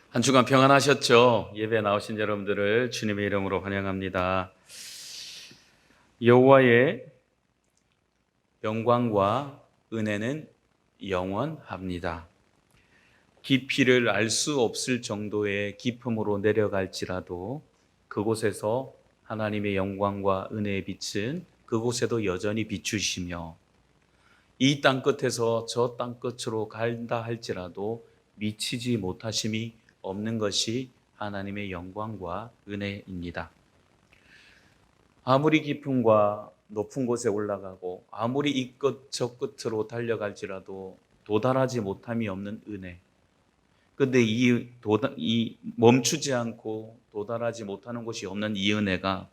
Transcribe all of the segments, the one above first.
한 주간 평안하셨죠? 예배 나오신 여러분들을 주님의 이름으로 환영합니다. 여호와의 영광과 은혜는 영원합니다. 깊이를 알 수 없을 정도의 깊음으로 내려갈지라도 그곳에서 하나님의 영광과 은혜의 빛은 그곳에도 여전히 비추시며 이 땅 끝에서 저 땅 끝으로 간다 할지라도 미치지 못하심이 없는 것이 하나님의 영광과 은혜입니다. 아무리 깊음과 높은 곳에 올라가고 아무리 이 끝 저 끝으로 달려갈지라도 도달하지 못함이 없는 은혜. 근데 이 멈추지 않고 도달하지 못하는 곳이 없는 이 은혜가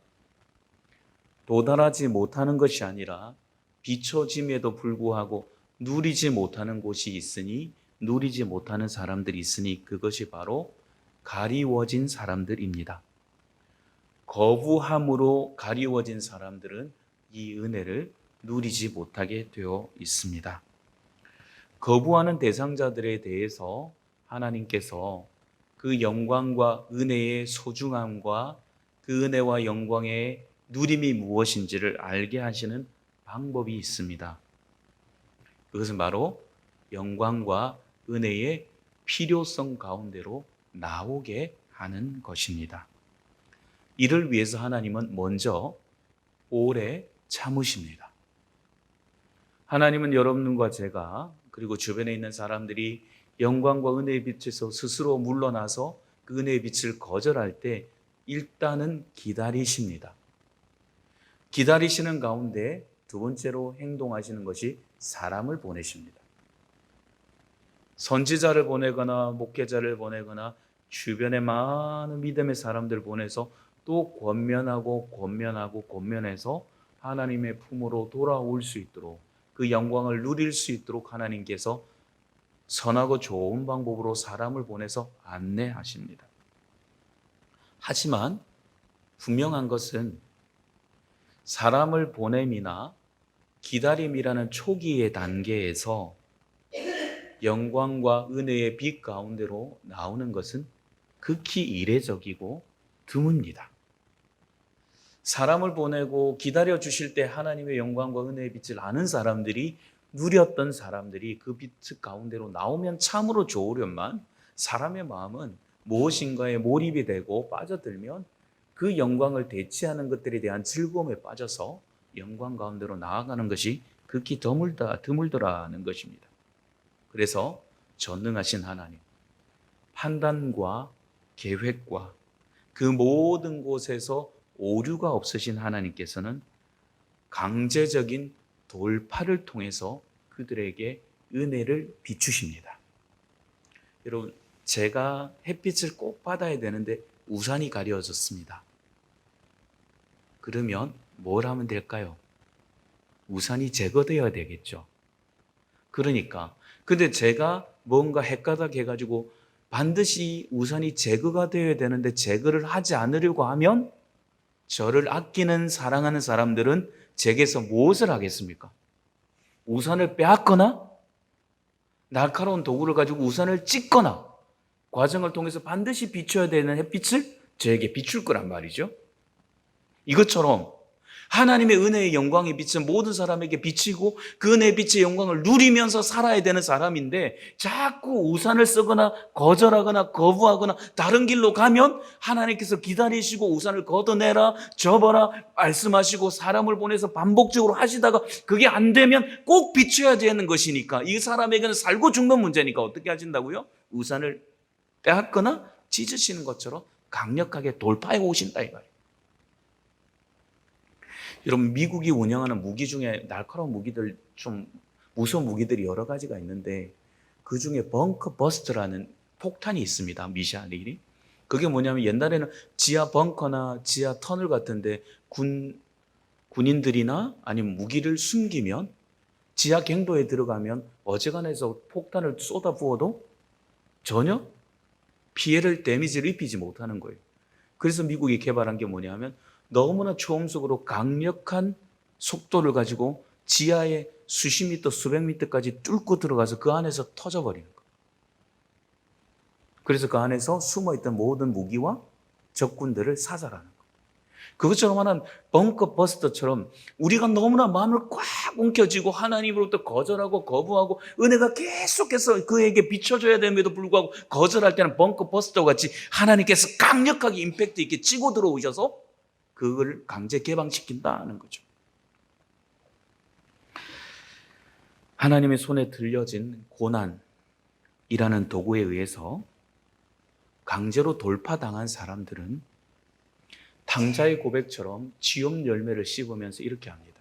도달하지 못하는 것이 아니라 비춰짐에도 불구하고 누리지 못하는 곳이 있으니 누리지 못하는 사람들이 있으니 그것이 바로 가리워진 사람들입니다. 거부함으로 가리워진 사람들은 이 은혜를 누리지 못하게 되어 있습니다. 거부하는 대상자들에 대해서 하나님께서 그 영광과 은혜의 소중함과 그 은혜와 영광의 누림이 무엇인지를 알게 하시는 방법이 있습니다. 그것은 바로 영광과 은혜의 필요성 가운데로 나오게 하는 것입니다. 이를 위해서 하나님은 먼저 오래 참으십니다. 하나님은 여러분과 제가 그리고 주변에 있는 사람들이 영광과 은혜의 빛에서 스스로 물러나서 그 은혜의 빛을 거절할 때 일단은 기다리십니다. 기다리시는 가운데 두 번째로 행동하시는 것이 사람을 보내십니다. 선지자를 보내거나 목회자를 보내거나 주변에 많은 믿음의 사람들을 보내서 또 권면해서 하나님의 품으로 돌아올 수 있도록 그 영광을 누릴 수 있도록 하나님께서 선하고 좋은 방법으로 사람을 보내서 안내하십니다. 하지만 분명한 것은 사람을 보냄이나 기다림이라는 초기의 단계에서 영광과 은혜의 빛 가운데로 나오는 것은 극히 이례적이고 드뭅니다. 사람을 보내고 기다려 주실 때 하나님의 영광과 은혜의 빛을 아는 사람들이 누렸던 사람들이 그 빛 가운데로 나오면 참으로 좋으련만 사람의 마음은 무엇인가에 몰입이 되고 빠져들면 그 영광을 대체하는 것들에 대한 즐거움에 빠져서 영광 가운데로 나아가는 것이 극히 드물더라는 것입니다. 그래서 전능하신 하나님, 판단과 계획과 그 모든 곳에서 오류가 없으신 하나님께서는 강제적인 돌파를 통해서 그들에게 은혜를 비추십니다. 여러분, 제가 햇빛을 꼭 받아야 되는데 우산이 가려졌습니다. 그러면 뭘 하면 될까요? 우산이 제거되어야 되겠죠. 그러니까 근데 제가 뭔가 헷가닥 해가지고 반드시 우산이 제거가 되어야 되는데 제거를 하지 않으려고 하면 저를 아끼는 사랑하는 사람들은 제게서 무엇을 하겠습니까? 우산을 빼앗거나 날카로운 도구를 가지고 우산을 찢거나 과정을 통해서 반드시 비춰야 되는 햇빛을 저에게 비출 거란 말이죠. 이것처럼 하나님의 은혜의 영광의 빛은 모든 사람에게 비치고 그 은혜의 빛의 영광을 누리면서 살아야 되는 사람인데 자꾸 우산을 쓰거나 거절하거나 거부하거나 다른 길로 가면 하나님께서 기다리시고 우산을 걷어내라 접어라 말씀하시고 사람을 보내서 반복적으로 하시다가 그게 안 되면 꼭 비춰야 되는 것이니까 이 사람에게는 살고 죽는 문제니까 어떻게 하신다고요? 우산을 빼앗거나 찢으시는 것처럼 강력하게 돌파해 오신다 이 말이에요. 여러분, 미국이 운영하는 무기 중에 날카로운 무기들, 좀 무서운 무기들이 여러 가지가 있는데 그 중에 벙커 버스트라는 폭탄이 있습니다. 미사일이. 그게 뭐냐면 옛날에는 지하 벙커나 지하 터널 같은데 군인들이나 아니면 무기를 숨기면 지하 갱도에 들어가면 어지간해서 폭탄을 쏟아 부어도 전혀 피해를 데미지를 입히지 못하는 거예요. 그래서 미국이 개발한 게 뭐냐면 너무나 초음속으로 강력한 속도를 가지고 지하에 수십 미터, 수백 미터까지 뚫고 들어가서 그 안에서 터져버리는 거예요. 그래서 그 안에서 숨어있던 모든 무기와 적군들을 사살하는 거예요. 그것처럼 하는 벙커 버스터처럼 우리가 너무나 마음을 꽉 움켜쥐고 하나님으로부터 거절하고 거부하고 은혜가 계속해서 그에게 비춰줘야 됨에도 불구하고 거절할 때는 벙커 버스터 같이 하나님께서 강력하게 임팩트 있게 치고 들어오셔서 그걸 강제 개방시킨다는 거죠. 하나님의 손에 들려진 고난이라는 도구에 의해서 강제로 돌파당한 사람들은 탕자의 고백처럼 지옥 열매를 씹으면서 이렇게 합니다.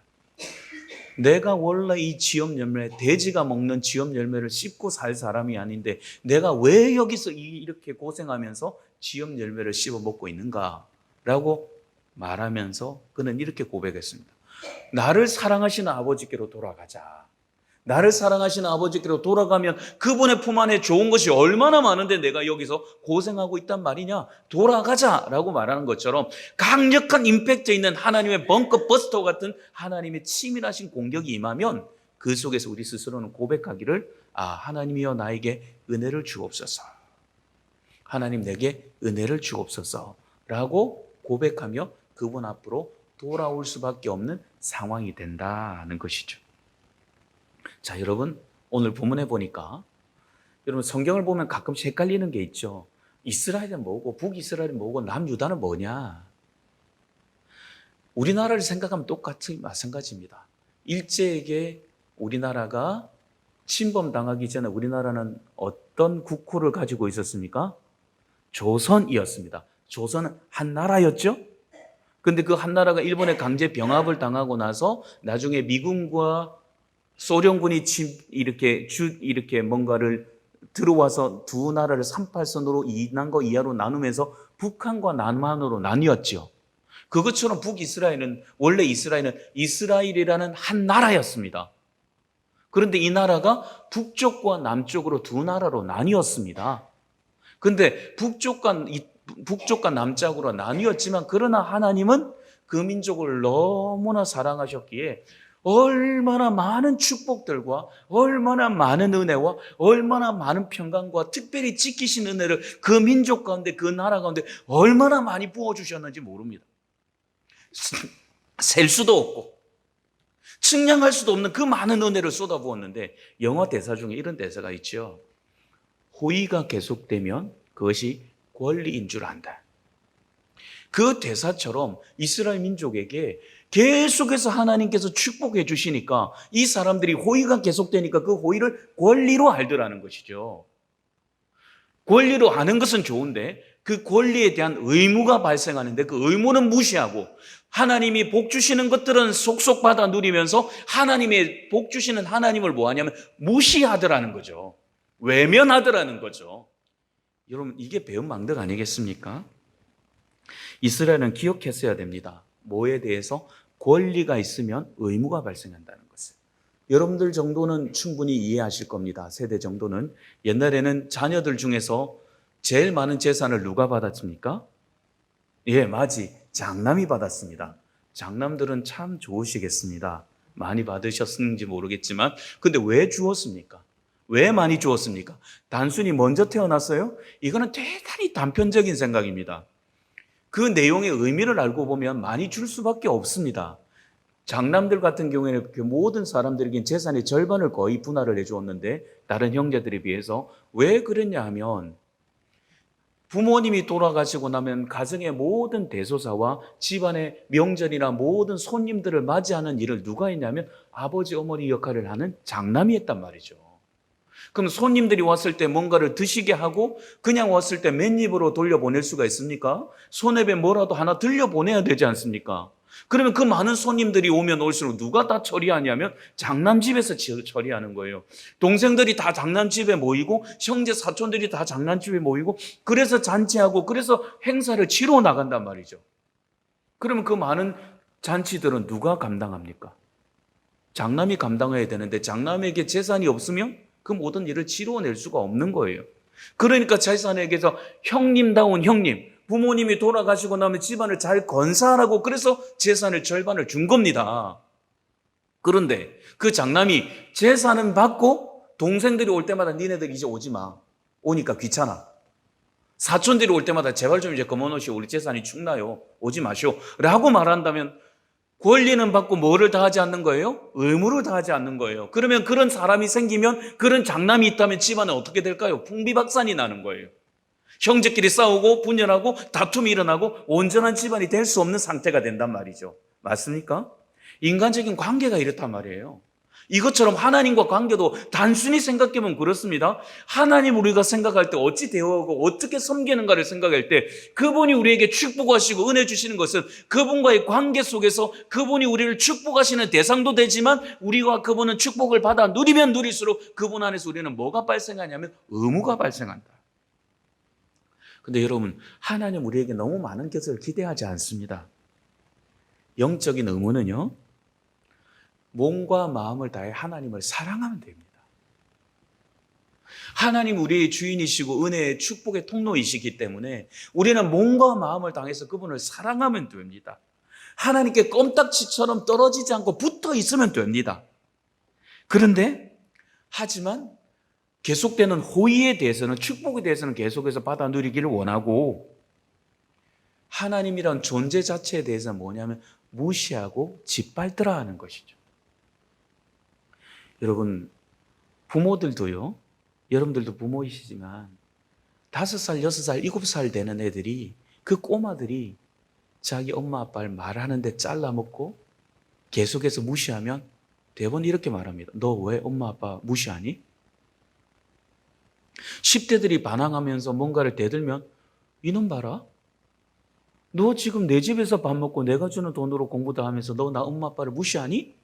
내가 원래 이 지옥 열매, 돼지가 먹는 지옥 열매를 씹고 살 사람이 아닌데 내가 왜 여기서 이렇게 고생하면서 지옥 열매를 씹어 먹고 있는가? 라고 말하면서 그는 이렇게 고백했습니다. 나를 사랑하시는 아버지께로 돌아가자. 나를 사랑하시는 아버지께로 돌아가면 그분의 품 안에 좋은 것이 얼마나 많은데 내가 여기서 고생하고 있단 말이냐? 돌아가자라고 말하는 것처럼 강력한 임팩트 있는 하나님의 벙커 버스터 같은 하나님의 치밀하신 공격이 임하면 그 속에서 우리 스스로는 고백하기를 하나님이여 나에게 은혜를 주옵소서. 하나님 내게 은혜를 주옵소서 라고 고백하며 그분 앞으로 돌아올 수밖에 없는 상황이 된다는 것이죠. 자, 여러분, 오늘 본문에 보니까 여러분 성경을 보면 가끔씩 헷갈리는 게 있죠. 이스라엘은 뭐고 북이스라엘은 뭐고 남유다는 뭐냐? 우리나라를 생각하면 똑같이 마찬가지입니다. 일제에게 우리나라가 침범당하기 전에 우리나라는 어떤 국호를 가지고 있었습니까? 조선이었습니다. 조선은 한 나라였죠? 근데 그 한 나라가 일본의 강제 병합을 당하고 나서 나중에 미군과 소련군이 이렇게 뭔가를 들어와서 두 나라를 38선으로 이남과 이하로 나누면서 북한과 남한으로 나뉘었죠. 그것처럼 북이스라엘은 원래 이스라엘이라는 한 나라였습니다. 그런데 이 나라가 북쪽과 남쪽으로 두 나라로 나뉘었습니다. 그런데 북쪽과 남쪽으로 나뉘었지만 그러나 하나님은 그 민족을 너무나 사랑하셨기에 얼마나 많은 축복들과 얼마나 많은 은혜와 얼마나 많은 평강과 특별히 지키신 은혜를 그 민족 가운데 그 나라 가운데 얼마나 많이 부어주셨는지 모릅니다. 셀 수도 없고 측량할 수도 없는 그 많은 은혜를 쏟아부었는데 영어 대사 중에 이런 대사가 있죠. 호의가 계속되면 그것이 권리인 줄 안다. 그 대사처럼 이스라엘 민족에게 계속해서 하나님께서 축복해 주시니까 이 사람들이 호의가 계속되니까 그 호의를 권리로 알더라는 것이죠. 권리로 아는 것은 좋은데 그 권리에 대한 의무가 발생하는데 그 의무는 무시하고 하나님이 복 주시는 것들은 속속 받아 누리면서 하나님의 복 주시는 하나님을 뭐하냐면 무시하더라는 거죠. 외면하더라는 거죠. 여러분 이게 배은망덕 아니겠습니까? 이스라엘은 기억했어야 됩니다. 뭐에 대해서? 권리가 있으면 의무가 발생한다는 것을. 여러분들 정도는 충분히 이해하실 겁니다. 세대 정도는. 옛날에는 자녀들 중에서 제일 많은 재산을 누가 받았습니까? 예, 맞이. 장남이 받았습니다. 장남들은 참 좋으시겠습니다. 많이 받으셨는지 모르겠지만 근데 왜 주었습니까? 왜 많이 주었습니까? 단순히 먼저 태어났어요? 이거는 대단히 단편적인 생각입니다. 그 내용의 의미를 알고 보면 많이 줄 수밖에 없습니다. 장남들 같은 경우에는 그 모든 사람들에게 재산의 절반을 거의 분할을 해주었는데 다른 형제들에 비해서 왜 그랬냐 하면 부모님이 돌아가시고 나면 가정의 모든 대소사와 집안의 명절이나 모든 손님들을 맞이하는 일을 누가 했냐면 아버지 어머니 역할을 하는 장남이 했단 말이죠. 그럼 손님들이 왔을 때 뭔가를 드시게 하고 그냥 왔을 때 맨입으로 돌려보낼 수가 있습니까? 손에 뭐라도 하나 들려보내야 되지 않습니까? 그러면 그 많은 손님들이 오면 올수록 누가 다 처리하냐면 장남집에서 처리하는 거예요. 동생들이 다 장남집에 모이고 형제 사촌들이 다 장남집에 모이고 그래서 잔치하고 그래서 행사를 치러 나간단 말이죠. 그러면 그 많은 잔치들은 누가 감당합니까? 장남이 감당해야 되는데 장남에게 재산이 없으면 그 모든 일을 치루어낼 수가 없는 거예요. 그러니까 재산에게서 형님다운 형님, 부모님이 돌아가시고 나면 집안을 잘 건사하라고 그래서 재산을 절반을 준 겁니다. 그런데 그 장남이 재산은 받고 동생들이 올 때마다 니네들 이제 오지 마. 오니까 귀찮아. 사촌들이 올 때마다 제발 좀 이제 그만오시오. 우리 재산이 축나요. 오지 마시오. 라고 말한다면 권리는 받고 뭐를 다하지 않는 거예요? 의무를 다하지 않는 거예요. 그러면 그런 사람이 생기면, 그런 장남이 있다면 집안은 어떻게 될까요? 풍비박산이 나는 거예요. 형제끼리 싸우고 분열하고 다툼이 일어나고 온전한 집안이 될 수 없는 상태가 된단 말이죠. 맞습니까? 인간적인 관계가 이렇단 말이에요. 이것처럼 하나님과 관계도 단순히 생각해보면 그렇습니다. 하나님 우리가 생각할 때 어찌 대화하고 어떻게 섬기는가를 생각할 때 그분이 우리에게 축복하시고 은혜 주시는 것은 그분과의 관계 속에서 그분이 우리를 축복하시는 대상도 되지만 우리와 그분은 축복을 받아 누리면 누릴수록 그분 안에서 우리는 뭐가 발생하냐면 의무가 발생한다. 근데 여러분, 하나님 우리에게 너무 많은 것을 기대하지 않습니다. 영적인 의무는요, 몸과 마음을 다해 하나님을 사랑하면 됩니다. 하나님 우리의 주인이시고 은혜의 축복의 통로이시기 때문에 우리는 몸과 마음을 다해서 그분을 사랑하면 됩니다. 하나님께 껌딱지처럼 떨어지지 않고 붙어 있으면 됩니다. 그런데 하지만 계속되는 호의에 대해서는, 축복에 대해서는 계속해서 받아 누리기를 원하고, 하나님이란 존재 자체에 대해서는 뭐냐면 무시하고 짓밟더라 하는 것이죠. 여러분, 부모들도요, 여러분들도 부모이시지만 5살, 6살, 7살 되는 애들이, 그 꼬마들이 자기 엄마 아빠를 말하는데 잘라먹고 계속해서 무시하면 대부분 이렇게 말합니다. 너 왜 엄마 아빠 무시하니? 10대들이 반항하면서 뭔가를 대들면 이놈 봐라. 너 지금 내 집에서 밥 먹고 내가 주는 돈으로 공부도 하면서 너 나 엄마 아빠를 무시하니?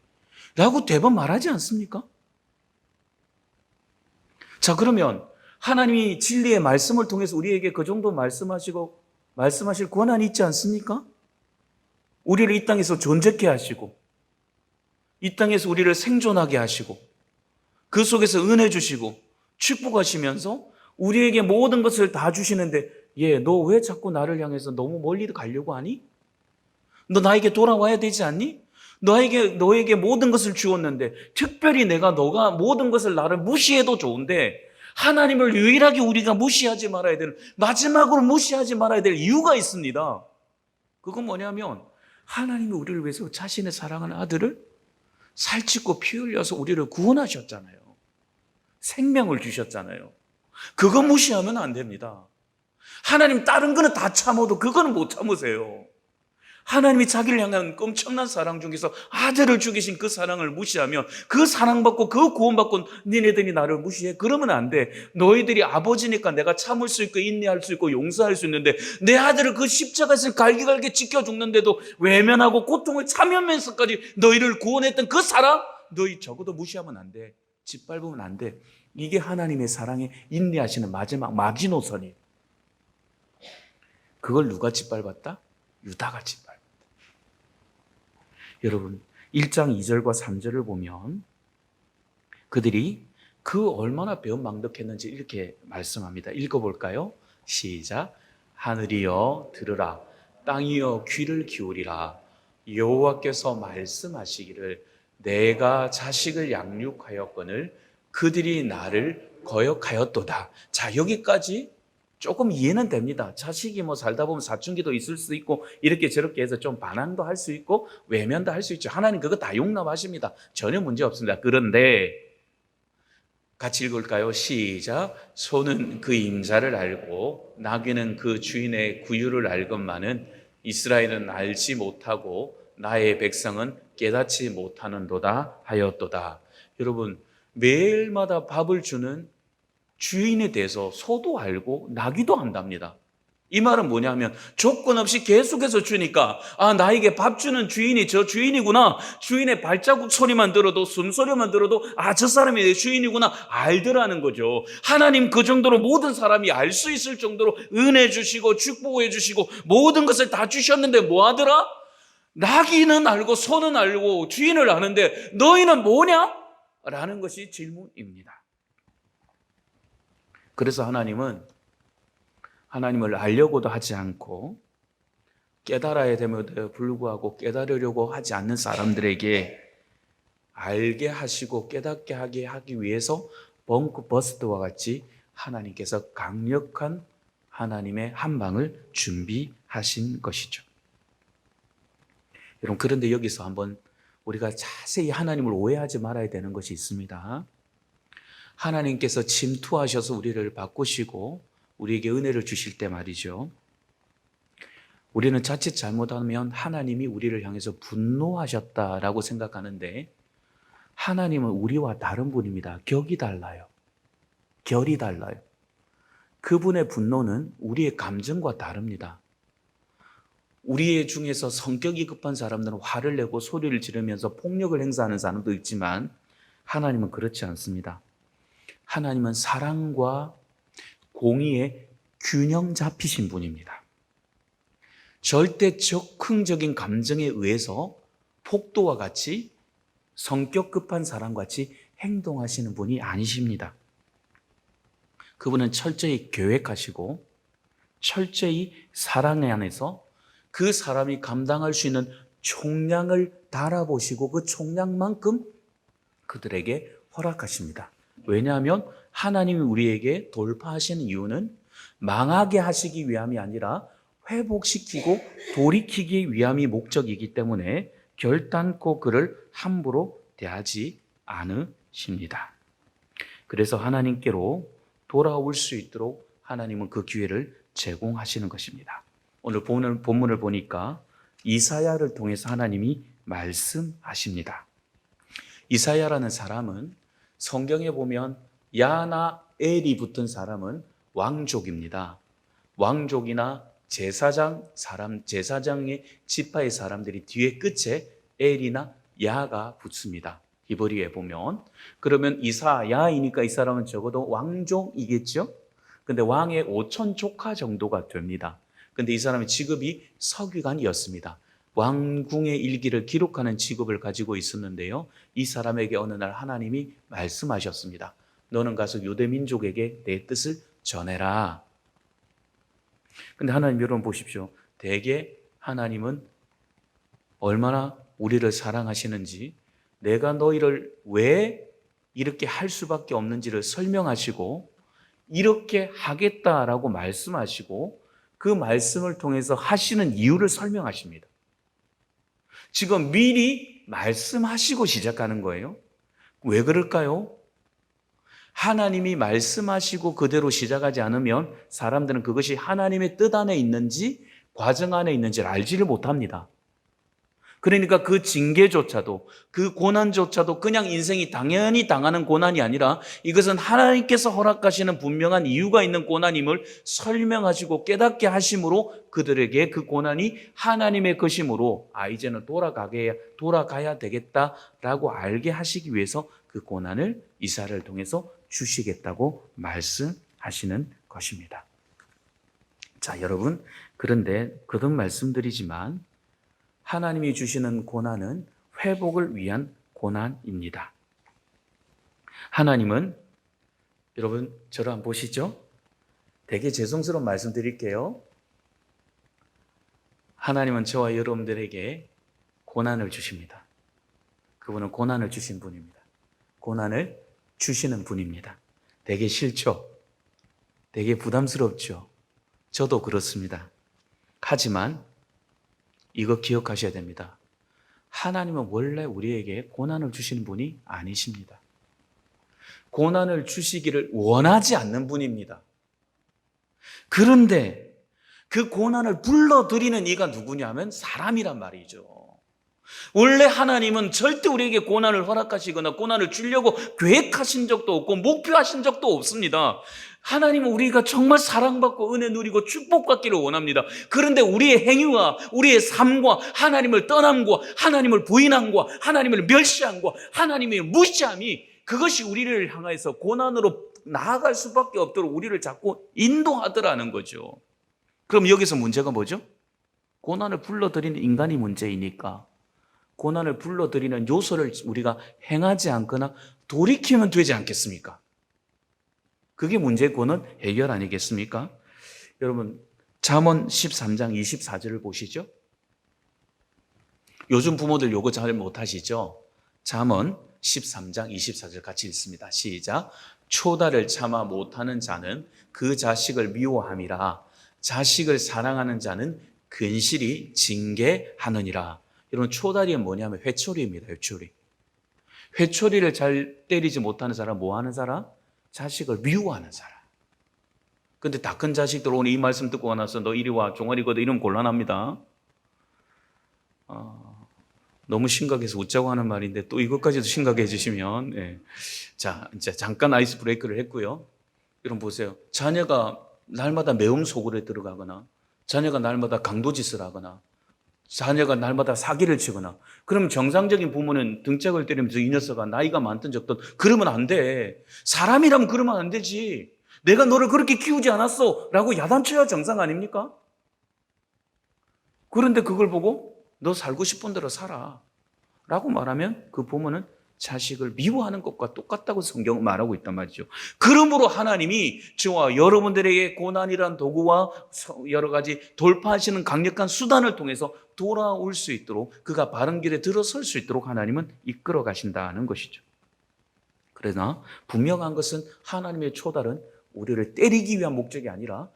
라고 대번 말하지 않습니까? 자, 그러면 하나님이 진리의 말씀을 통해서 우리에게 그 정도 말씀하실 권한이 있지 않습니까? 우리를 이 땅에서 존재케 하시고 이 땅에서 우리를 생존하게 하시고 그 속에서 은혜 주시고 축복하시면서 우리에게 모든 것을 다 주시는데, 너 왜 자꾸 나를 향해서 너무 멀리 가려고 하니? 너 나에게 돌아와야 되지 않니? 너에게 모든 것을 주었는데, 특별히 너가 모든 것을 나를 무시해도 좋은데 하나님을 유일하게 우리가 무시하지 말아야 되는, 마지막으로 무시하지 말아야 될 이유가 있습니다. 그건 뭐냐면 하나님이 우리를 위해서 자신의 사랑하는 아들을 살찌고 피 흘려서 우리를 구원하셨잖아요. 생명을 주셨잖아요. 그거 무시하면 안 됩니다. 하나님 다른 거는 다 참아도 그거는 못 참으세요. 하나님이 자기를 향한 엄청난 사랑 중에서 아들을 죽이신 그 사랑을 무시하면, 그 사랑받고 그 구원받고 니네들이 나를 무시해? 그러면 안 돼. 너희들이 아버지니까 내가 참을 수 있고 인내할 수 있고 용서할 수 있는데, 내 아들을 그 십자가에서 갈기갈기 지켜 죽는데도 외면하고 고통을 참으면서까지 너희를 구원했던 그 사랑, 너희 적어도 무시하면 안 돼. 짓밟으면 안 돼. 이게 하나님의 사랑에 인내하시는 마지막 마지노선이에요. 그걸 누가 짓밟았다? 유다가 짓밟았다. 여러분, 1장 2절과 3절을 보면 그들이 그 얼마나 배은망덕했는지 이렇게 말씀합니다. 읽어볼까요? 시작. 하늘이여 들으라, 땅이여 귀를 기울이라. 여호와께서 말씀하시기를 내가 자식을 양육하였거늘 그들이 나를 거역하였도다. 자, 여기까지 조금 이해는 됩니다. 자식이 살다 보면 사춘기도 있을 수 있고 이렇게 저렇게 해서 좀 반항도 할 수 있고 외면도 할 수 있죠. 하나님 그거 다 용납하십니다. 전혀 문제 없습니다. 그런데 같이 읽을까요? 시작. 소는 그 임자를 알고 나귀는 그 주인의 구유를 알건만은 이스라엘은 알지 못하고 나의 백성은 깨닫지 못하는도다 하였도다. 여러분, 매일마다 밥을 주는 주인에 대해서 소도 알고 나귀도 안답니다. 이 말은 뭐냐면 조건 없이 계속해서 주니까, 나에게 밥 주는 주인이 저 주인이구나. 주인의 발자국 소리만 들어도, 숨소리만 들어도 저 사람이 내 주인이구나 알더라는 거죠. 하나님 그 정도로 모든 사람이 알 수 있을 정도로 은혜 주시고 축복해 주시고 모든 것을 다 주셨는데 뭐 하더라? 나귀는 알고 소는 알고 주인을 아는데 너희는 뭐냐? 라는 것이 질문입니다. 그래서 하나님은 하나님을 알려고도 하지 않고 깨달아야 됨에도 불구하고 깨달으려고 하지 않는 사람들에게 알게 하시고 깨닫게 하기 위해서 벙크버스트와 같이 하나님께서 강력한 하나님의 한 방을 준비하신 것이죠. 여러분, 그런데 여기서 한번 우리가 자세히 하나님을 오해하지 말아야 되는 것이 있습니다. 하나님께서 침투하셔서 우리를 바꾸시고 우리에게 은혜를 주실 때 말이죠, 우리는 자칫 잘못하면 하나님이 우리를 향해서 분노하셨다라고 생각하는데, 하나님은 우리와 다른 분입니다. 격이 달라요. 결이 달라요. 그분의 분노는 우리의 감정과 다릅니다. 우리 중에서 성격이 급한 사람들은 화를 내고 소리를 지르면서 폭력을 행사하는 사람도 있지만, 하나님은 그렇지 않습니다. 하나님은 사랑과 공의의 균형 잡히신 분입니다. 절대 적극적인 감정에 의해서 폭도와 같이 성격 급한 사람같이 행동하시는 분이 아니십니다. 그분은 철저히 계획하시고 철저히 사랑 안에서 그 사람이 감당할 수 있는 총량을 달아보시고 그 총량만큼 그들에게 허락하십니다. 왜냐하면 하나님이 우리에게 돌파하시는 이유는 망하게 하시기 위함이 아니라 회복시키고 돌이키기 위함이 목적이기 때문에 결단코 그를 함부로 대하지 않으십니다. 그래서 하나님께로 돌아올 수 있도록 하나님은 그 기회를 제공하시는 것입니다. 오늘 본문을 보니까 이사야를 통해서 하나님이 말씀하십니다. 이사야라는 사람은 성경에 보면 야나 엘이 붙은 사람은 왕족입니다. 왕족이나 제사장의 지파의 사람들이 뒤에 끝에 엘이나 야가 붙습니다. 히브리어에 보면. 그러면 이사야이니까 이 사람은 적어도 왕족이겠죠? 근데 왕의 5천 조카 정도가 됩니다. 근데 이 사람의 직업이 서기관이었습니다. 왕궁의 일기를 기록하는 직업을 가지고 있었는데요, 이 사람에게 어느 날 하나님이 말씀하셨습니다. 너는 가서 유대 민족에게 내 뜻을 전해라. 근데 하나님, 여러분 보십시오. 대개 하나님은 얼마나 우리를 사랑하시는지, 내가 너희를 왜 이렇게 할 수밖에 없는지를 설명하시고 이렇게 하겠다라고 말씀하시고 그 말씀을 통해서 하시는 이유를 설명하십니다. 지금 미리 말씀하시고 시작하는 거예요. 왜 그럴까요? 하나님이 말씀하시고 그대로 시작하지 않으면 사람들은 그것이 하나님의 뜻 안에 있는지 과정 안에 있는지를 알지를 못합니다. 그러니까 그 징계조차도, 그 고난조차도 그냥 인생이 당연히 당하는 고난이 아니라 이것은 하나님께서 허락하시는 분명한 이유가 있는 고난임을 설명하시고 깨닫게 하심으로 그들에게 그 고난이 하나님의 것이므로 이제는 돌아가야 되겠다라고 알게 하시기 위해서 그 고난을 이사야를 통해서 주시겠다고 말씀하시는 것입니다. 자, 여러분, 그런데 거듭 말씀드리지만 하나님이 주시는 고난은 회복을 위한 고난입니다. 하나님은, 여러분 저를 한번 보시죠. 되게 죄송스러운 말씀 드릴게요. 하나님은 저와 여러분들에게 고난을 주십니다. 그분은 고난을 주신 분입니다. 고난을 주시는 분입니다. 되게 싫죠? 되게 부담스럽죠? 저도 그렇습니다. 하지만 이거 기억하셔야 됩니다. 하나님은 원래 우리에게 고난을 주시는 분이 아니십니다. 고난을 주시기를 원하지 않는 분입니다. 그런데 그 고난을 불러들이는 이가 누구냐면 사람이란 말이죠. 원래 하나님은 절대 우리에게 고난을 허락하시거나 고난을 주려고 계획하신 적도 없고 목표하신 적도 없습니다. 하나님은 우리가 정말 사랑받고 은혜 누리고 축복받기를 원합니다. 그런데 우리의 행위와 우리의 삶과 하나님을 떠남과 하나님을 부인함과 하나님을 멸시함과 하나님의 무시함이, 그것이 우리를 향해서 고난으로 나아갈 수밖에 없도록 우리를 자꾸 인도하더라는 거죠. 그럼 여기서 문제가 뭐죠? 고난을 불러들이는 인간이 문제이니까 고난을 불러들이는 요소를 우리가 행하지 않거나 돌이키면 되지 않겠습니까? 그게 문제의 근원 해결 아니겠습니까? 여러분, 잠언 13장 24절을 보시죠. 요즘 부모들 요거 잘 못하시죠? 잠언 13장 24절 같이 읽습니다. 시작. 초다를 참아 못하는 자는 그 자식을 미워함이라. 자식을 사랑하는 자는 근실이 징계하느니라. 이런 초다리는 뭐냐면 회초리입니다. 회초리. 회초리를 잘 때리지 못하는 사람, 뭐 하는 사람? 자식을 미워하는 사람. 근데 다 큰 자식들 오늘 이 말씀 듣고 나서 너 이리 와, 종아리거든 이러면 곤란합니다. 너무 심각해서 웃자고 하는 말인데 또 이것까지도 심각해 주시면, 예. 자, 이제 잠깐 아이스 브레이크를 했고요. 여러분 보세요. 자녀가 날마다 매운 소굴에 들어가거나, 자녀가 날마다 강도짓을 하거나, 자녀가 날마다 사기를 치거나, 그러면 정상적인 부모는 등짝을 때리면서 이 녀석아 나이가 많든 적든 그러면 안 돼. 사람이라면 그러면 안 되지. 내가 너를 그렇게 키우지 않았어 라고 야단쳐야 정상 아닙니까? 그런데 그걸 보고 너 살고 싶은 대로 살아 라고 말하면 그 부모는 자식을 미워하는 것과 똑같다고 성경은 말하고 있단 말이죠. 그러므로 하나님이 저와 여러분들에게 고난이란 도구와 여러 가지 돌파하시는 강력한 수단을 통해서 돌아올 수 있도록, 그가 바른 길에 들어설 수 있도록 하나님은 이끌어 가신다는 것이죠. 그러나 분명한 것은 하나님의 초달은 우리를 때리기 위한 목적이 아니라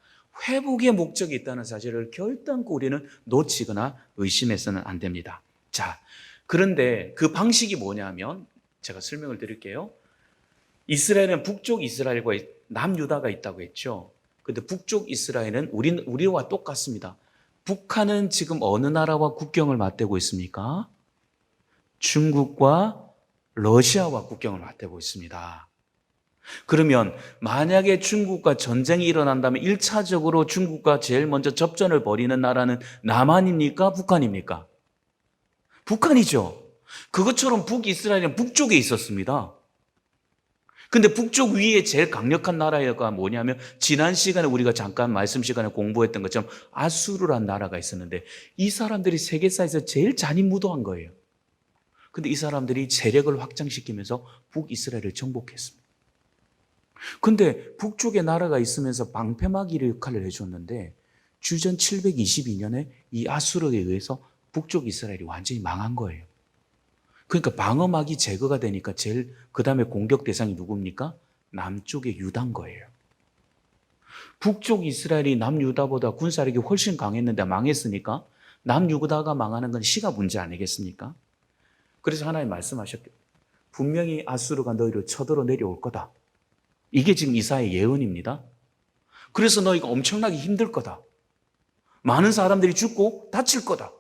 회복의 목적이 있다는 사실을 결단코 우리는 놓치거나 의심해서는 안 됩니다. 자, 그런데 그 방식이 뭐냐면 제가 설명을 드릴게요. 이스라엘은 북쪽 이스라엘과 남유다가 있다고 했죠. 근데 북쪽 이스라엘은 우리와 똑같습니다. 북한은 지금 어느 나라와 국경을 맞대고 있습니까? 중국과 러시아와 국경을 맞대고 있습니다. 그러면 만약에 중국과 전쟁이 일어난다면 1차적으로 중국과 제일 먼저 접전을 벌이는 나라는 남한입니까? 북한입니까? 북한이죠. 그것처럼 북이스라엘은 북쪽에 있었습니다. 근데 북쪽 위에 제일 강력한 나라가 뭐냐면 지난 시간에 우리가 잠깐 말씀 시간에 공부했던 것처럼 아수르란 나라가 있었는데 이 사람들이 세계사에서 제일 잔인무도한 거예요. 근데 이 사람들이 세력을 확장시키면서 북이스라엘을 정복했습니다. 근데 북쪽에 나라가 있으면서 방패막이의 역할을 해줬는데 주전 722년에 이 아수르에 의해서 북쪽 이스라엘이 완전히 망한 거예요. 그러니까 방어막이 제거가 되니까 제일 그 다음에 공격 대상이 누굽니까? 남쪽의 유다인 거예요. 북쪽 이스라엘이 남유다보다 군사력이 훨씬 강했는데 망했으니까 남유다가 망하는 건 시가 문제 아니겠습니까? 그래서 하나님 말씀하셨죠. 분명히 아수르가 너희를 쳐들어 내려올 거다. 이게 지금 이사야의 예언입니다. 그래서 너희가 엄청나게 힘들 거다. 많은 사람들이 죽고 다칠 거다.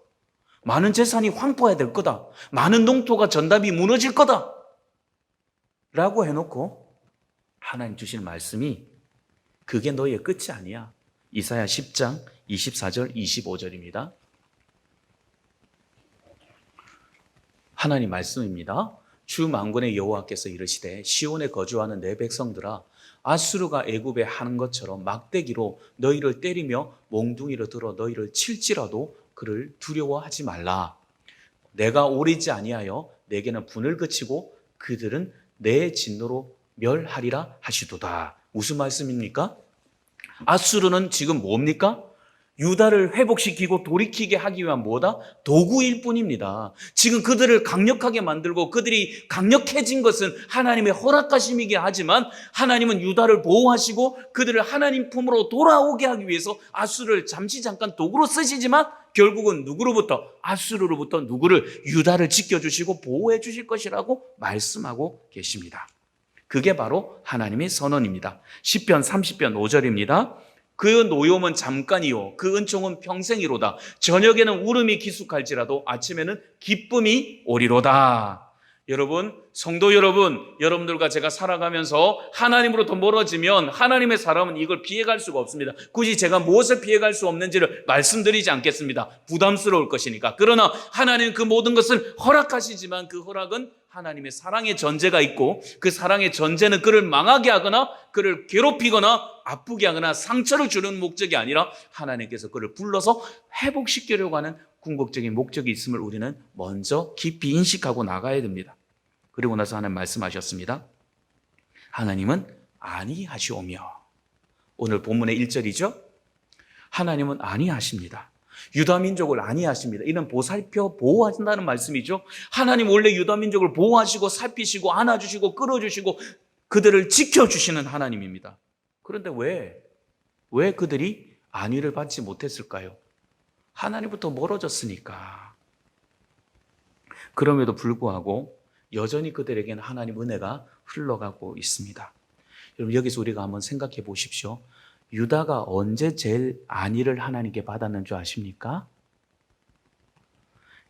많은 재산이 황폐화될 거다. 많은 농토가 전답이 무너질 거다. 라고 해놓고 하나님 주시는 말씀이 그게 너희의 끝이 아니야. 이사야 10장 24절 25절입니다. 하나님 말씀입니다. 주 만군의 여호와께서 이르시되 시온에 거주하는 내 백성들아 아수르가 애굽에 하는 것처럼 막대기로 너희를 때리며 몽둥이로 들어 너희를 칠지라도 그를 두려워하지 말라. 내가 오리지 아니하여 내게는 분을 그치고 그들은 내 진노로 멸하리라 하시도다. 무슨 말씀입니까? 아수르는 지금 뭡니까? 유다를 회복시키고 돌이키게 하기 위한 뭐다? 도구일 뿐입니다. 지금 그들을 강력하게 만들고 그들이 강력해진 것은 하나님의 허락하심이긴 하지만 하나님은 유다를 보호하시고 그들을 하나님 품으로 돌아오게 하기 위해서 아수르를 잠깐 도구로 쓰시지만 결국은 누구로부터? 아수르로부터 누구를? 유다를 지켜주시고 보호해 주실 것이라고 말씀하고 계십니다. 그게 바로 하나님의 선언입니다. 시편 30편 5절입니다. 그 노염은 잠깐이요 그 은총은 평생이로다. 저녁에는 울음이 기숙할지라도 아침에는 기쁨이 오리로다. 여러분, 성도 여러분, 여러분들과 제가 살아가면서 하나님으로부터 멀어지면 하나님의 사람은 이걸 피해갈 수가 없습니다. 굳이 제가 무엇을 피해갈 수 없는지를 말씀드리지 않겠습니다. 부담스러울 것이니까. 그러나 하나님은 그 모든 것을 허락하시지만 그 허락은 하나님의 사랑의 전제가 있고 그 사랑의 전제는 그를 망하게 하거나 그를 괴롭히거나 아프게 하거나 상처를 주는 목적이 아니라 하나님께서 그를 불러서 회복시키려고 하는 궁극적인 목적이 있음을 우리는 먼저 깊이 인식하고 나가야 됩니다. 그리고 나서 하나님 말씀하셨습니다. 하나님은 아니하시오며. 오늘 본문의 1절이죠. 하나님은 아니하십니다. 유다민족을 아니하십니다. 이는 보살펴 보호하신다는 말씀이죠. 하나님 원래 유다민족을 보호하시고 살피시고 안아주시고 끌어주시고 그들을 지켜주시는 하나님입니다. 그런데 왜 그들이 안위를 받지 못했을까요? 하나님부터 멀어졌으니까. 그럼에도 불구하고 여전히 그들에게는 하나님 은혜가 흘러가고 있습니다. 여러분, 여기서 우리가 한번 생각해 보십시오. 유다가 언제 제일 안위를 하나님께 받았는 줄 아십니까?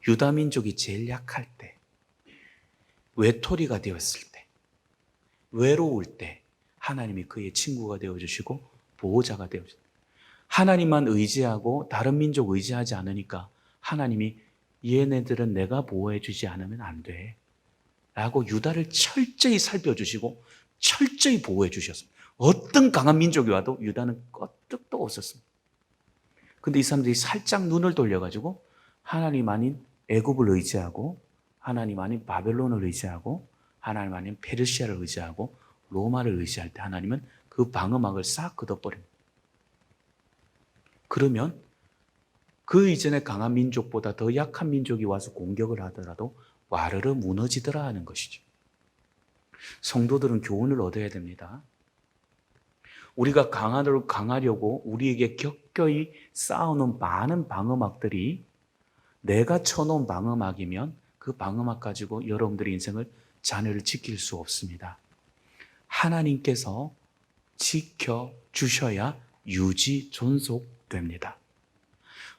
유다 민족이 제일 약할 때, 외톨이가 되었을 때, 외로울 때 하나님이 그의 친구가 되어주시고 보호자가 되어주시고, 하나님만 의지하고 다른 민족 의지하지 않으니까 하나님이 얘네들은 내가 보호해 주지 않으면 안 돼 라고 유다를 철저히 살펴주시고 철저히 보호해 주셨습니다. 어떤 강한 민족이 와도 유다는 껐떡도 없었습니다. 근데 이 사람들이 살짝 눈을 돌려가지고 하나님 아닌 애굽을 의지하고, 하나님 아닌 바벨론을 의지하고, 하나님 아닌 페르시아를 의지하고 로마를 의지할 때 하나님은 그 방어막을 싹 걷어버립니다. 그러면 그 이전에 강한 민족보다 더 약한 민족이 와서 공격을 하더라도 와르르 무너지더라 하는 것이죠. 성도들은 교훈을 얻어야 됩니다. 우리가 강하려고 우리에게 격결히 쌓아놓은 많은 방어막들이 내가 쳐놓은 방어막이면 그 방어막 가지고 여러분들의 인생을, 자녀를 지킬 수 없습니다. 하나님께서 지켜주셔야 유지, 존속됩니다.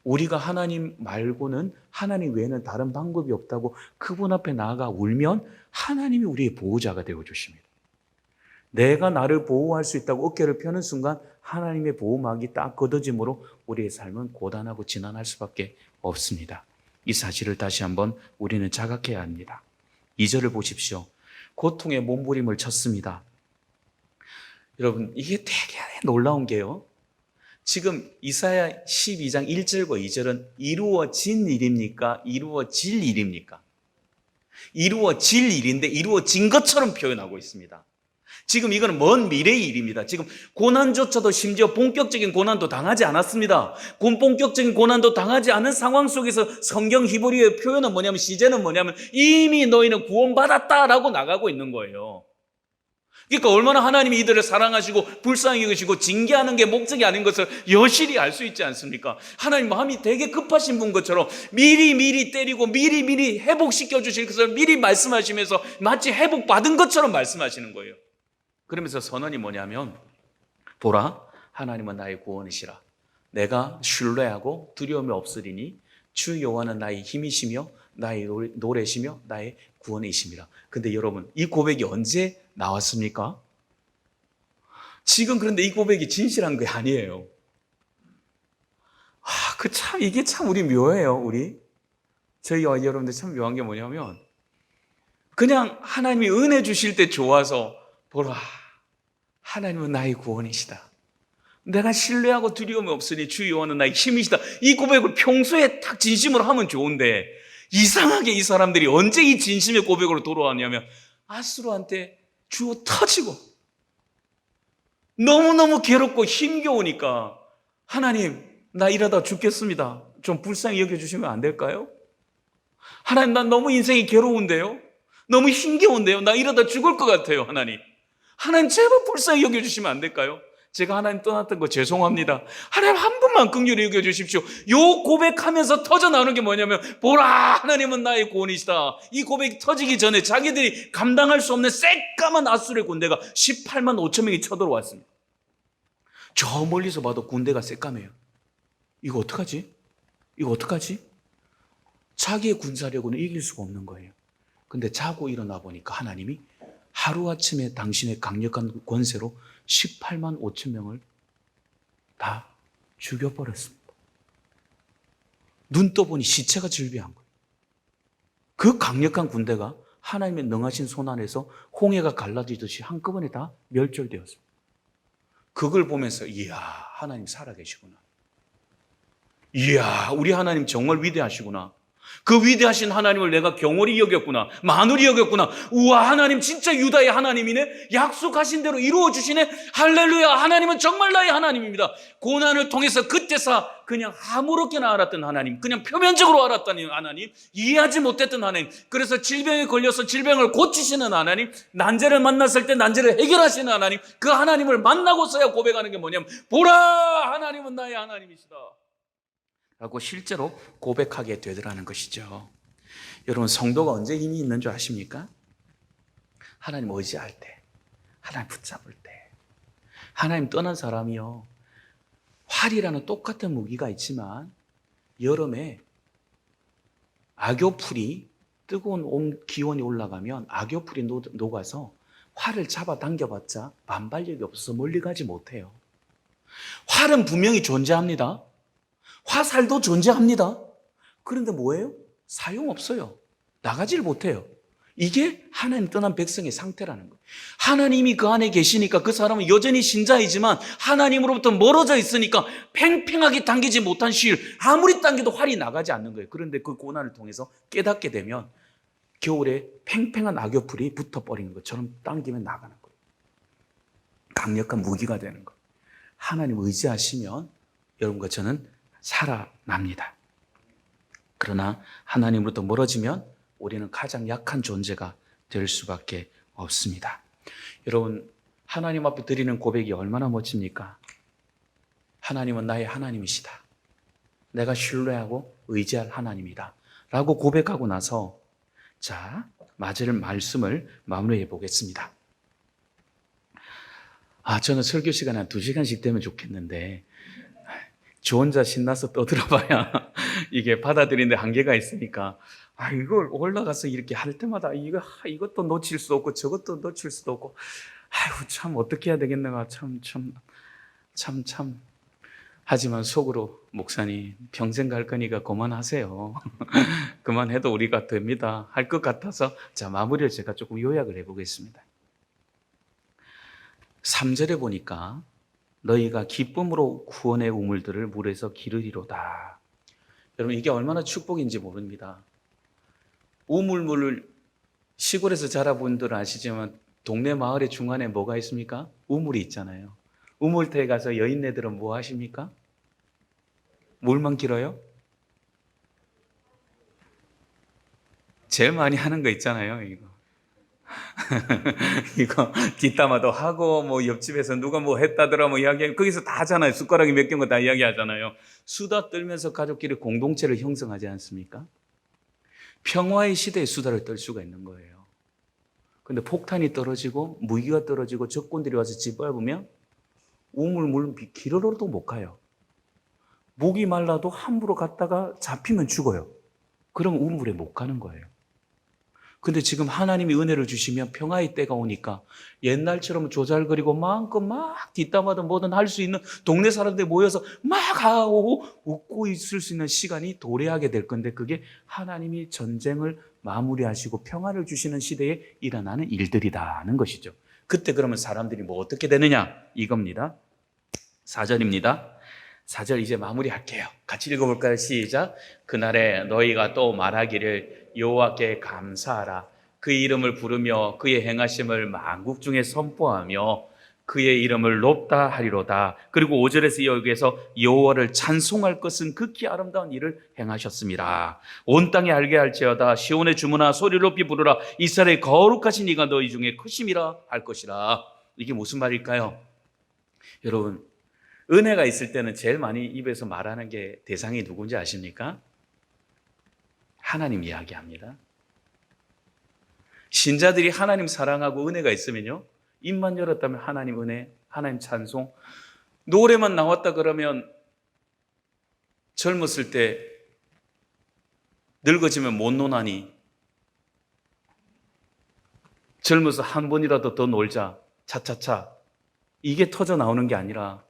우리가 하나님 말고는, 하나님 외에는 다른 방법이 없다고 그분 앞에 나아가 울면 하나님이 우리의 보호자가 되어주십니다. 내가 나를 보호할 수 있다고 어깨를 펴는 순간 하나님의 보호막이 딱 걷어짐으로 우리의 삶은 고단하고 지난할 수밖에 없습니다. 이 사실을 다시 한번 우리는 자각해야 합니다. 2절을 보십시오. 고통의 몸부림을 쳤습니다. 여러분, 이게 되게 놀라운 게요, 지금 이사야 12장 1절과 2절은 이루어진 일입니까? 이루어질 일입니까? 이루어질 일인데 이루어진 것처럼 표현하고 있습니다. 지금 이거는 먼 미래의 일입니다. 지금 고난조차도, 심지어 본격적인 고난도 당하지 않았습니다. 본격적인 고난도 당하지 않은 상황 속에서 성경 히브리어의 표현은 뭐냐면, 시제는 뭐냐면 이미 너희는 구원받았다라고 나가고 있는 거예요. 그러니까 얼마나 하나님이 이들을 사랑하시고 불쌍히 여기시고 징계하는 게 목적이 아닌 것을 여실히 알 수 있지 않습니까? 하나님 마음이 되게 급하신 분 것처럼 미리 때리고 미리 회복시켜 주실 것을 미리 말씀하시면서 마치 회복받은 것처럼 말씀하시는 거예요. 그러면서 선언이 뭐냐면, 보라, 하나님은 나의 구원이시라. 내가 신뢰하고 두려움이 없으리니 주 여호와는 나의 힘이시며 나의 노래시며 나의 구원이심이라. 근데 여러분, 이 고백이 언제 나왔습니까? 지금. 그런데 이 고백이 진실한 게 아니에요. 이게 참 우리 묘해요, 우리. 저희와 여러분들 참 묘한 게 뭐냐면, 그냥 하나님이 은혜 주실 때 좋아서, 보라, 하나님은 나의 구원이시다. 내가 신뢰하고 두려움이 없으니 주 여호와는 나의 힘이시다. 이 고백을 평소에 딱 진심으로 하면 좋은데, 이상하게 이 사람들이 언제 이 진심의 고백으로 돌아왔냐면, 아수르한테 주어 터지고 너무너무 괴롭고 힘겨우니까, 하나님, 나 이러다 죽겠습니다. 좀 불쌍히 여겨주시면 안 될까요? 하나님, 난 너무 인생이 괴로운데요? 너무 힘겨운데요? 나 이러다 죽을 것 같아요, 하나님. 하나님, 제발 불쌍히 여겨주시면 안 될까요? 제가 하나님 떠났던 거 죄송합니다. 하나님, 한 번만 긍휼히 여겨주십시오. 요 고백하면서 터져나오는 게 뭐냐면, 보라, 하나님은 나의 구원이시다. 이 고백이 터지기 전에 자기들이 감당할 수 없는 새까만 아수르의 군대가 18만 5천 명이 쳐들어왔습니다. 저 멀리서 봐도 군대가 새까매요. 이거 어떡하지? 자기의 군사력으로는 이길 수가 없는 거예요. 근데 자고 일어나 보니까 하나님이 하루아침에 당신의 강력한 권세로 18만 5천 명을 다 죽여버렸습니다. 눈 떠보니 시체가 즐비한 거예요. 그 강력한 군대가 하나님의 능하신 손 안에서 홍해가 갈라지듯이 한꺼번에 다 멸절되었습니다. 그걸 보면서, 이야, 하나님 살아계시구나. 이야, 우리 하나님 정말 위대하시구나. 그 위대하신 하나님을 내가 경홀히 여겼구나, 만홀히 여겼구나. 우와, 하나님 진짜 유다의 하나님이네. 약속하신 대로 이루어 주시네. 할렐루야, 하나님은 정말 나의 하나님입니다. 고난을 통해서 그때서 그냥 아무렇게나 알았던 하나님, 그냥 표면적으로 알았던 하나님, 이해하지 못했던 하나님, 그래서 질병에 걸려서 질병을 고치시는 하나님, 난제를 만났을 때 난제를 해결하시는 하나님, 그 하나님을 만나고서야 고백하는 게 뭐냐면, 보라, 하나님은 나의 하나님이시다 라고 실제로 고백하게 되더라는 것이죠. 여러분, 성도가 언제 힘이 있는 줄 아십니까? 하나님 의지할 때, 하나님 붙잡을 때. 하나님 떠난 사람이요, 활이라는 똑같은 무기가 있지만 여름에 악교풀이, 뜨거운 기온이 올라가면 악교풀이 녹아서 활을 잡아 당겨봤자 반발력이 없어서 멀리 가지 못해요. 활은 분명히 존재합니다. 화살도 존재합니다. 그런데 뭐예요? 사용없어요. 나가지를 못해요. 이게 하나님 떠난 백성의 상태라는 거예요. 하나님이 그 안에 계시니까 그 사람은 여전히 신자이지만 하나님으로부터 멀어져 있으니까 팽팽하게 당기지 못한 실, 아무리 당겨도 활이 나가지 않는 거예요. 그런데 그 고난을 통해서 깨닫게 되면 겨울에 팽팽한 악교풀이 붙어버리는 것처럼 당기면 나가는 거예요. 강력한 무기가 되는 거예요. 하나님 의지하시면 여러분과 저는 살아납니다. 그러나 하나님으로부터 멀어지면 우리는 가장 약한 존재가 될 수밖에 없습니다. 여러분, 하나님 앞에 드리는 고백이 얼마나 멋집니까? 하나님은 나의 하나님이시다. 내가 신뢰하고 의지할 하나님이다 라고 고백하고 나서, 자, 맞을 말씀을 마무리해 보겠습니다. 저는 설교 시간에 한 2시간씩 되면 좋겠는데, 저 혼자 신나서 떠들어봐야 이게 받아들이는데 한계가 있으니까, 이걸 올라가서 이렇게 할 때마다 이것도 놓칠 수 없고 저것도 놓칠 수도 없고, 참 어떻게 해야 되겠는가, 참. 하지만 속으로, 목사님 평생 갈 거니까 그만하세요. 그만해도 우리가 됩니다 할 것 같아서, 자, 마무리를 제가 조금 요약을 해보겠습니다. 3절에 보니까 너희가 기쁨으로 구원의 우물들을 물에서 기르리로다. 여러분, 이게 얼마나 축복인지 모릅니다. 우물물을 시골에서 자라본 분들은 아시지만 동네 마을의 중간에 뭐가 있습니까? 우물이 있잖아요. 우물터에 가서 여인네들은 뭐 하십니까? 물만 길어요? 제일 많이 하는 거 있잖아요, 이거. 이거 뒷담화도 하고, 뭐 옆집에서 누가 뭐 했다더라 뭐 이야기하고, 거기서 다 하잖아요. 숟가락이 몇 개인 거 다 이야기하잖아요. 수다 떨면서 가족끼리 공동체를 형성하지 않습니까? 평화의 시대에 수다를 떨 수가 있는 거예요. 근데 폭탄이 떨어지고 무기가 떨어지고 적군들이 와서 짓밟으면 우물물 길어로도 못 가요. 목이 말라도 함부로 갔다가 잡히면 죽어요. 그럼 우물에 못 가는 거예요. 근데 지금 하나님이 은혜를 주시면 평화의 때가 오니까 옛날처럼 조잘거리고 마음껏 막 뒷담화든 뭐든 할 수 있는 동네 사람들 모여서 막 하고 웃고 있을 수 있는 시간이 도래하게 될 건데, 그게 하나님이 전쟁을 마무리하시고 평화를 주시는 시대에 일어나는 일들이라는 것이죠. 그때 그러면 사람들이 뭐 어떻게 되느냐, 이겁니다. 4절입니다. 4절 이제 마무리할게요. 같이 읽어볼까요? 시작. 그날에 너희가 또 말하기를 여호와께 감사하라. 그의 이름을 부르며 그의 행하심을 만국 중에 선포하며 그의 이름을 높다 하리로다. 그리고 5절에서 여기에서 여호와를 찬송할 것은 극히 아름다운 일을 행하셨습니다. 온 땅에 알게 할지어다. 시온의 주문아 소리를 높이 부르라. 이스라엘의 거룩하신 이가 너희 중에 크심이라 할 것이라. 이게 무슨 말일까요? 여러분, 은혜가 있을 때는 제일 많이 입에서 말하는 게 대상이 누군지 아십니까? 하나님 이야기합니다. 신자들이 하나님 사랑하고 은혜가 있으면요, 입만 열었다면 하나님 은혜, 하나님 찬송, 노래만 나왔다 그러면 젊었을 때 늙어지면 못 노나니 젊어서 한 번이라도 더 놀자, 차차차, 이게 터져 나오는 게 아니라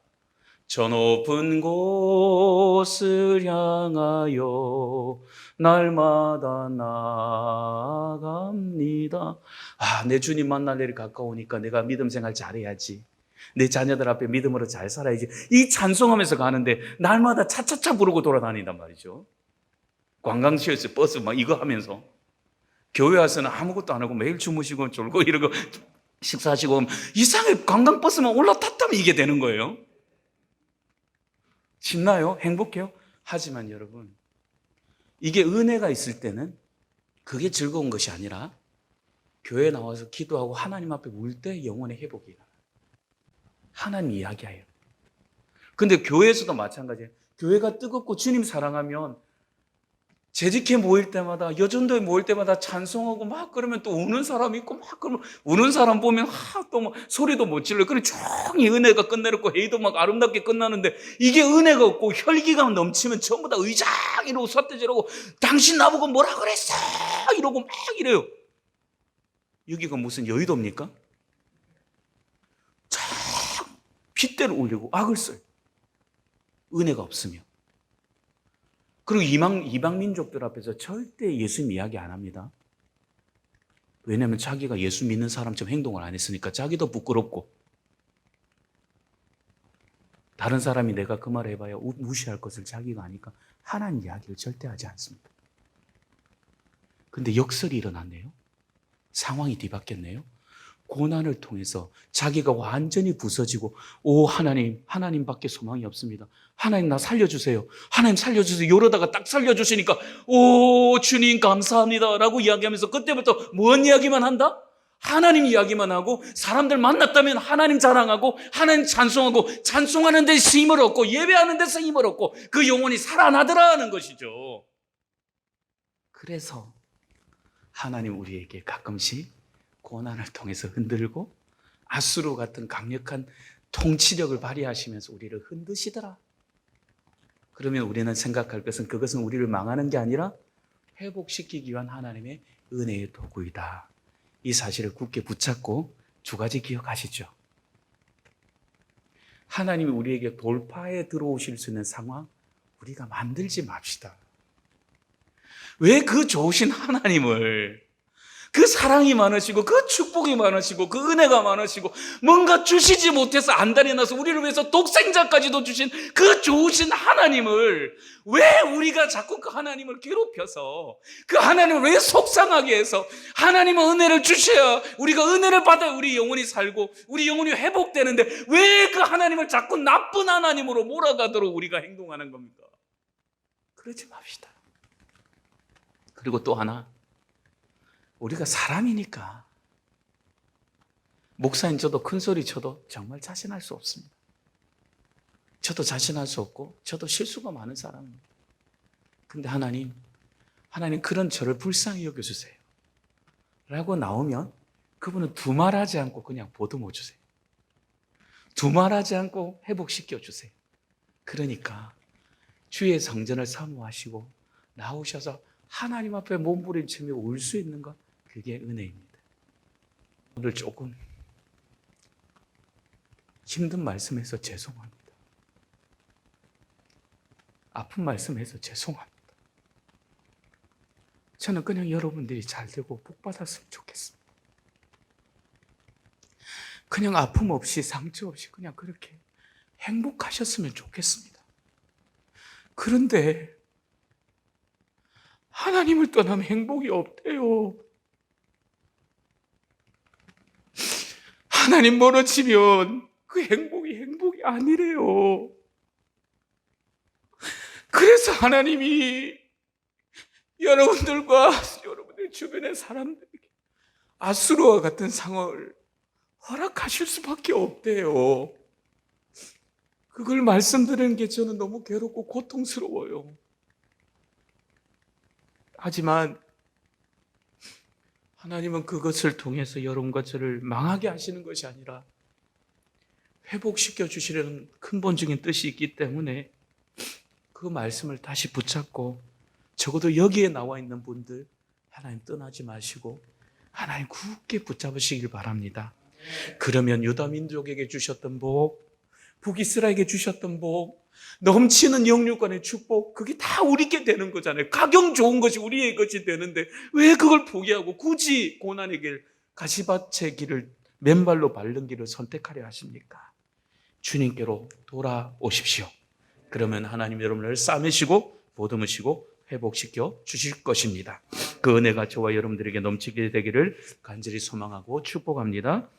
저 높은 곳을 향하여 날마다 나아갑니다. 내 주님 만날 날이 가까우니까 내가 믿음 생활 잘해야지. 내 자녀들 앞에 믿음으로 잘 살아야지. 이 찬송하면서 가는데 날마다 차차차 부르고 돌아다닌단 말이죠. 관광지에서 버스 막 이거 하면서 교회 와서는 아무것도 안 하고 매일 주무시고 졸고 이러고 식사하시고 이상하게 관광버스만 올라탔다면 이게 되는 거예요. 신나요? 행복해요? 하지만 여러분, 이게 은혜가 있을 때는 그게 즐거운 것이 아니라 교회에 나와서 기도하고 하나님 앞에 울 때 영혼의 회복이 일어나요. 하나님 이야기해요. 근데 교회에서도 마찬가지예요. 교회가 뜨겁고 주님 사랑하면 재직회 모일 때마다, 여전도에 모일 때마다 찬송하고 막 그러면 또 우는 사람 있고 막 그러면 우는 사람 보면 또 막 소리도 못 질러. 그래 종이 은혜가 끝내놓고 회의도 막 아름답게 끝나는데 이게 은혜가 없고 혈기가 넘치면 전부 다 의장 이러고 삿대질하고 당신 나보고 뭐라 그랬어 이러고 막 이래요. 여기가 무슨 여의도입니까? 쫙 핏대를 올리고 악을 써요. 은혜가 없으면. 그리고 이방 민족들 앞에서 절대 예수님 이야기 안 합니다. 왜냐하면 자기가 예수 믿는 사람처럼 행동을 안 했으니까 자기도 부끄럽고 다른 사람이 내가 그 말을 해봐야 무시할 것을 자기가 아니까 하나님 이야기를 절대 하지 않습니다. 근데 역설이 일어났네요. 상황이 뒤바뀌었네요. 고난을 통해서 자기가 완전히 부서지고 오 하나님밖에 소망이 없습니다. 하나님 나 살려주세요. 하나님 살려주세요. 이러다가 딱 살려주시니까 오 주님 감사합니다 라고 이야기하면서 그때부터 뭔 이야기만 한다? 하나님 이야기만 하고 사람들 만났다면 하나님 자랑하고 하나님 찬송하고 찬송하는 데서 힘을 얻고 예배하는 데서 힘을 얻고 그 영혼이 살아나더라 하는 것이죠. 그래서 하나님 우리에게 가끔씩 고난을 통해서 흔들고 아수르 같은 강력한 통치력을 발휘하시면서 우리를 흔드시더라. 그러면 우리는 생각할 것은 그것은 우리를 망하는 게 아니라 회복시키기 위한 하나님의 은혜의 도구이다. 이 사실을 굳게 붙잡고 두 가지 기억하시죠. 하나님이 우리에게 돌파해 들어오실 수 있는 상황 우리가 만들지 맙시다. 왜 그 좋으신 하나님을 그 사랑이 많으시고 그 축복이 많으시고 그 은혜가 많으시고 뭔가 주시지 못해서 안달이 나서 우리를 위해서 독생자까지도 주신 그 좋으신 하나님을 왜 우리가 자꾸 그 하나님을 괴롭혀서 그 하나님을 왜 속상하게 해서 하나님은 은혜를 주셔야 우리가 은혜를 받아야 우리 영혼이 살고 우리 영혼이 회복되는데 왜 그 하나님을 자꾸 나쁜 하나님으로 몰아가도록 우리가 행동하는 겁니까? 그러지 맙시다. 그리고 또 하나, 우리가 사람이니까 목사인 저도 큰 소리 쳐도 정말 자신할 수 없습니다. 저도 자신할 수 없고 저도 실수가 많은 사람입니다. 근데 하나님 그런 저를 불쌍히 여겨주세요 라고 나오면 그분은 두말하지 않고 그냥 보듬어 주세요. 두말하지 않고 회복시켜 주세요. 그러니까 주의 성전을 사모하시고 나오셔서 하나님 앞에 몸부림치며 울 수 있는 것, 그게 은혜입니다. 오늘 조금 힘든 말씀해서 죄송합니다. 아픈 말씀해서 죄송합니다. 저는 그냥 여러분들이 잘 되고 복 받았으면 좋겠습니다. 그냥 아픔 없이 상처 없이 그냥 그렇게 행복하셨으면 좋겠습니다. 그런데 하나님을 떠나면 행복이 없대요. 하나님 멀어지면 그 행복이 아니래요. 그래서 하나님이 여러분들과 여러분들 주변의 사람들에게 아수르와 같은 상황을 허락하실 수밖에 없대요. 그걸 말씀드리는 게 저는 너무 괴롭고 고통스러워요. 하지만 하나님은 그것을 통해서 여러분과 저를 망하게 하시는 것이 아니라 회복시켜 주시려는 근본적인 뜻이 있기 때문에 그 말씀을 다시 붙잡고 적어도 여기에 나와 있는 분들 하나님 떠나지 마시고 하나님 굳게 붙잡으시길 바랍니다. 그러면 유다 민족에게 주셨던 복, 북이스라엘에게 주셨던 복, 넘치는 영육간의 축복, 그게 다 우리께 되는 거잖아요. 가경 좋은 것이 우리의 것이 되는데 왜 그걸 포기하고 굳이 고난의 길, 가시밭의 길을 맨발로 밟는 길을 선택하려 하십니까? 주님께로 돌아오십시오. 그러면 하나님 여러분을 싸매시고 보듬으시고 회복시켜 주실 것입니다. 그 은혜가 저와 여러분들에게 넘치게 되기를 간절히 소망하고 축복합니다.